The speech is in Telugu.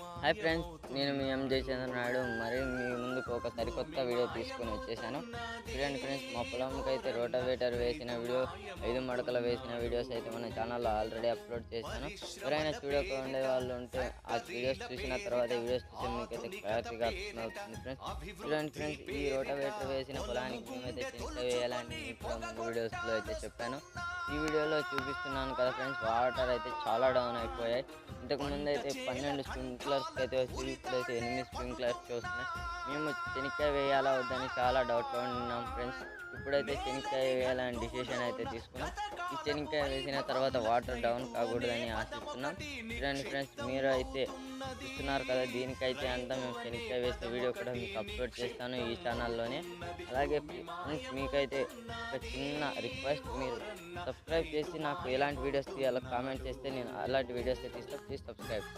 హాయ్ ఫ్రెండ్స్, నేను మీ ఎంజే చంద్రనాయుడు. మరి మీ ముందుకు ఒక సరికొత్త వీడియో తీసుకొని వచ్చేసాను. చూడండి ఫ్రెండ్స్, మా పొలంకి అయితే రోటావేటర్ వేసిన వీడియో, 5 మడకలు వేసిన వీడియోస్ అయితే మన ఛానల్లో ఆల్రెడీ అప్లోడ్ చేశాను. ఎవరైనా చూడకుండా వాళ్ళు ఉంటే ఆ వీడియోస్ చూసిన తర్వాత వీడియోస్ చూసి మీకైతే క్లారిటీగా అర్థమవుతుంది ఫ్రెండ్స్. చూడండి ఫ్రెండ్స్, ఈ రోటావేటర్ వేసిన పొలానికి మేమైతే చెనిక్కాయ వేయాలని ఇప్పుడు ముందు వీడియోస్లో అయితే చెప్పాను. ఈ వీడియోలో చూపిస్తున్నాను కదా ఫ్రెండ్స్, వాటర్ అయితే చాలా డౌన్ అయిపోయాయి. ఇంతకుముందు అయితే 12 స్ప్రింక్లర్స్కి అయితే వచ్చి ఇప్పుడైతే 8 స్ప్రింక్లర్స్కి వస్తున్నాయి. మేము చెనిక్కాయ వేయాలా వద్దని చాలా డౌట్లో ఉన్నాం ఫ్రెండ్స్. ఇప్పుడైతే చెనిక్కాయ వేయాలని డిసిషన్ అయితే తీసుకున్నాం. ఈ చెనిక్కాయ వేసిన తర్వాత వాటర్ డౌన్ కాకూడదని ఆశిస్తున్నాం. చూడండి ఫ్రెండ్స్, మీరు అయితే చూస్తున్నారు కదా, దీనికైతే అంతా మేము చెనిక్కాయ వేసే వీడియో కూడా మీకు అప్లోడ్ చేస్తాను ఈ ఛానల్లోనే. అలాగే ఫ్రెండ్స్, మీకైతే ఒక చిన్న రిక్వెస్ట్, మీరు సబ్స్క్రైబ్ చేసి నాకు ఎలాంటి వీడియోస్ తీయాలో కామెంట్ చేస్తే నేను అలాంటి వీడియోస్ తీస్తాను. Please subscribe.